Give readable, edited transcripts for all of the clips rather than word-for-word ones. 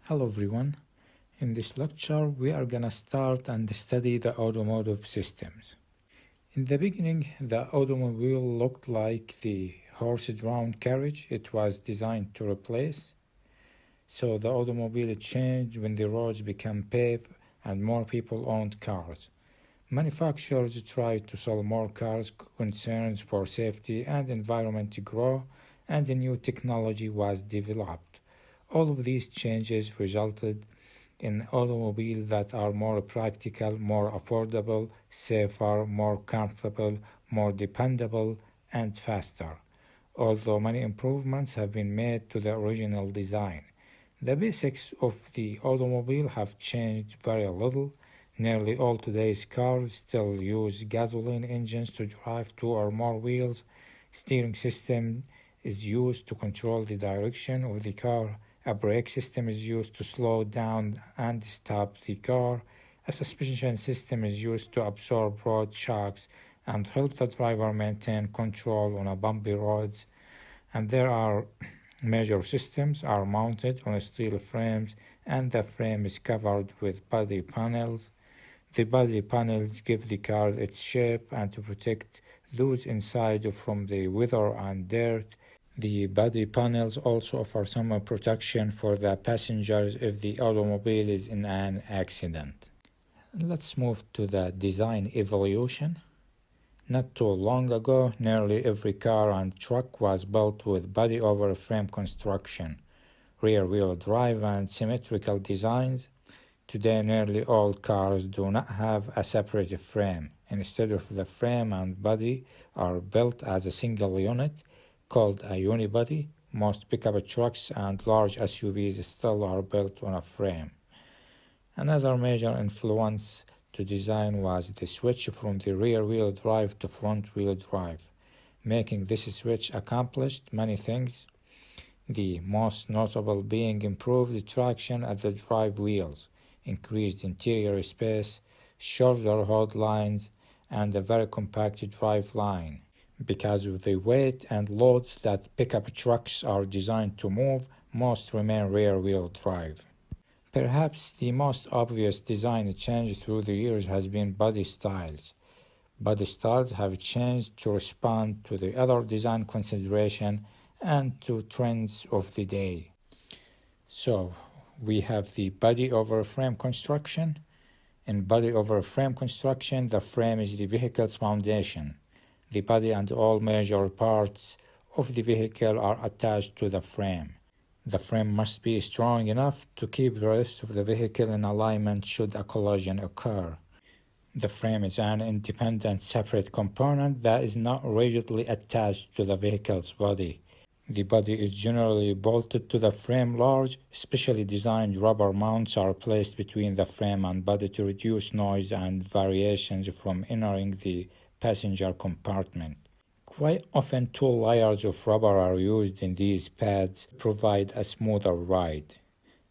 Hello everyone. In this lecture, we are gonna start and study the automotive systems. In the beginning, the automobile looked like the horse-drawn carriage it was designed to replace. So the automobile changed when the roads became paved and more people owned cars. Manufacturers tried to sell more cars, concerns for safety and environment to grow, and a new technology was developed. All of these changes resulted in automobiles that are more practical, more affordable, safer, more comfortable, more dependable, and faster. Although many improvements have been made to the original design, the basics of the automobile have changed very little. Nearly all today's cars still use gasoline engines to drive two or more wheels. Steering system is used to control the direction of the car. A brake system is used to slow down and stop the car. A suspension system is used to absorb road shocks and help the driver maintain control on a bumpy roads. And there are major systems are mounted on steel frames, and the frame is covered with body panels. The body panels give the car its shape and to protect those inside from the weather and dirt. The body panels also offer some protection for the passengers if the automobile is in an accident. Let's move to the design evolution. Not too long ago, nearly every car and truck was built with body-over-frame construction, rear-wheel drive and symmetrical designs. Today, nearly all cars do not have a separate frame. Instead of the frame and body are built as a single unit called a unibody. Most pickup trucks and large SUVs still are built on a frame. Another major influence to design was the switch from the rear-wheel drive to front-wheel drive. Making this switch accomplished many things, the most notable being improved traction at the drive wheels, increased interior space, shorter hood lines, and a very compact drive line. Because of the weight and loads that pickup trucks are designed to move, most remain rear-wheel drive. Perhaps the most obvious design change through the years has been body styles. Body styles have changed to respond to the other design consideration and to trends of the day. So, we have the body over frame construction. In body over frame construction, the frame is the vehicle's foundation. The body and all major parts of the vehicle are attached to the frame. The frame must be strong enough to keep the rest of the vehicle in alignment should a collision occur. The frame is an independent separate component that is not rigidly attached to the vehicle's body. The body is generally bolted to the frame. Large, specially designed rubber mounts are placed between the frame and body to reduce noise and variations from entering the passenger compartment. Quite often 2 layers of rubber are used in these pads to provide a smoother ride.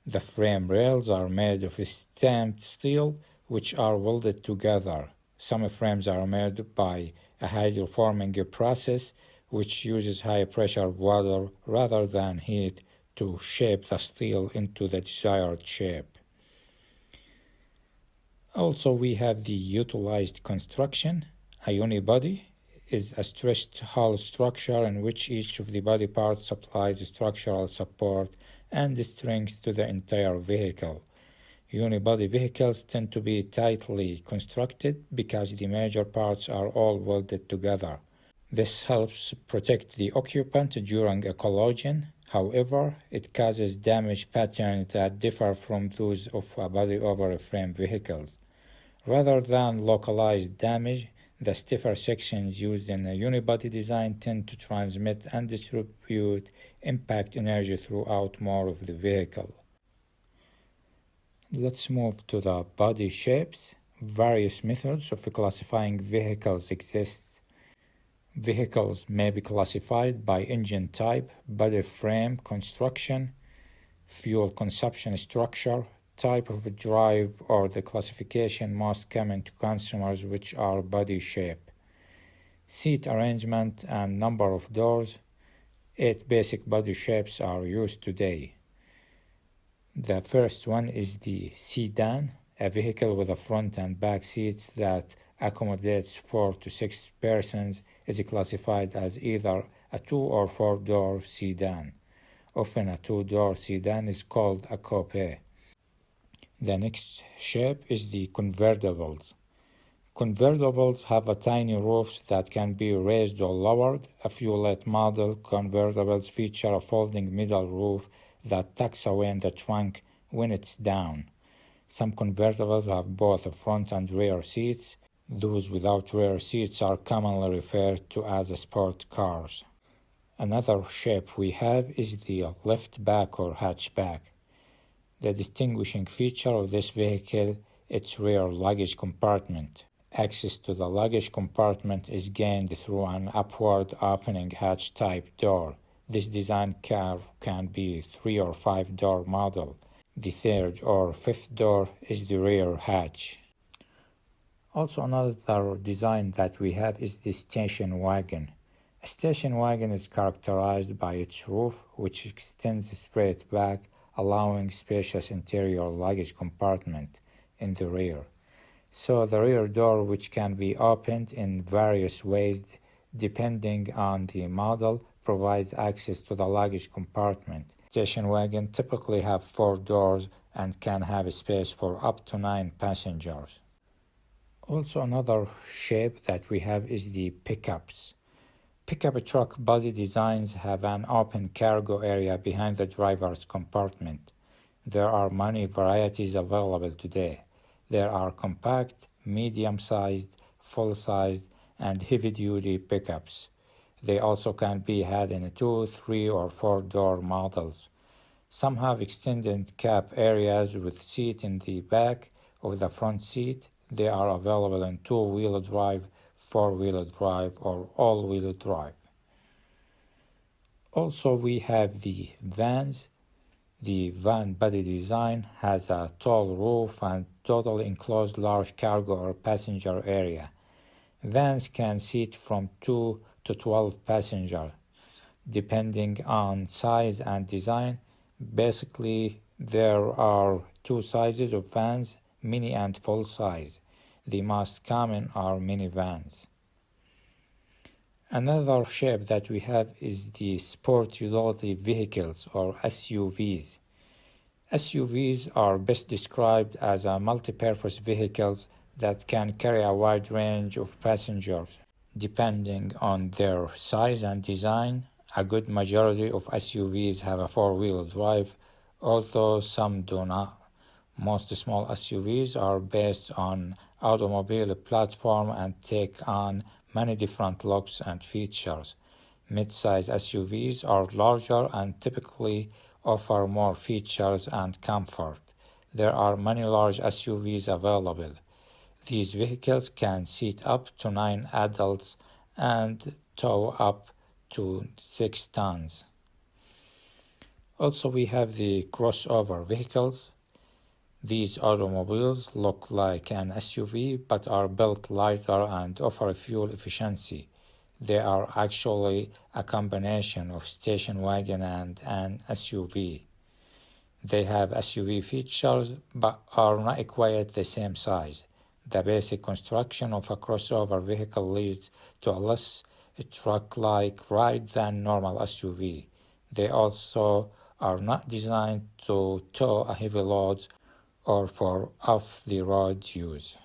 The frame rails are made of stamped steel which are welded together. Some frames are made by a hydroforming process which uses high-pressure water rather than heat to shape the steel into the desired shape. Also, we have the utilized construction. A unibody is a stretched hull structure in which each of the body parts supplies structural support and strength to the entire vehicle. Unibody vehicles tend to be tightly constructed because the major parts are all welded together. This helps protect the occupant during a collision. However, it causes damage patterns that differ from those of body-over-frame vehicles. Rather than localized damage, the stiffer sections used in a unibody design tend to transmit and distribute impact energy throughout more of the vehicle. Let's move to the body shapes. Various methods of classifying vehicles exist. Vehicles may be classified by engine type, body frame construction, fuel consumption structure, type of drive, or the classification most common to consumers, which are body shape, seat arrangement, and number of doors. 8 basic body shapes are used today. The first one is the sedan, a vehicle with a front and back seats that accommodates 4 to 6 persons, is classified as either a 2 or 4-door sedan. Often a 2-door sedan is called a coupe. The next shape is the convertibles. Convertibles have a tiny roofs that can be raised or lowered. A few late model convertibles feature a folding middle roof that tucks away in the trunk when it's down. Some convertibles have both a front and rear seats. Those without rear seats are commonly referred to as sport cars. Another shape we have is the liftback or hatchback. The distinguishing feature of this vehicle is its rear luggage compartment. Access to the luggage compartment is gained through an upward opening hatch type door. This design curve can be 3 or 5-door model. The third or fifth door is the rear hatch. Also, another design that we have is the station wagon. A station wagon is characterized by its roof, which extends straight back, allowing spacious interior luggage compartment in the rear. So the rear door, which can be opened in various ways depending on the model, provides access to the luggage compartment. Station wagon typically have 4 doors and can have space for up to 9 passengers. Also, another shape that we have is the pickups. Pickup truck body designs have an open cargo area behind the driver's compartment. There are many varieties available today. There are compact, medium-sized, full-sized, and heavy-duty pickups. They also can be had in 2, 3, or 4-door models. Some have extended cab areas with seat in the back of the front seat. They are available in 2-wheel drive, 4-wheel drive, or all-wheel drive. Also, we have the vans. The van body design has a tall roof and totally enclosed large cargo or passenger area. Vans can seat from 2 to 12 passengers, depending on size and design. Basically, there are 2 sizes of vans, mini and full size. The most common are minivans. Another shape that we have is the sport utility vehicles or SUVs. SUVs are best described as multi-purpose vehicles that can carry a wide range of passengers. Depending on their size and design, a good majority of SUVs have a 4-wheel drive, although some do not. Most small SUVs are based on automobile platform and take on many different looks and features. Mid-size SUVs are larger and typically offer more features and comfort. There are many large SUVs available. These vehicles can seat up to 9 adults and tow up to 6 tons. Also, we have the crossover vehicles. These automobiles look like an SUV but are built lighter and offer fuel efficiency. They are actually a combination of station wagon and an SUV. They have SUV features but are not quite the same size. The basic construction of a crossover vehicle leads to a less truck-like ride than normal SUV. They also are not designed to tow a heavy loads or for off-the-road use.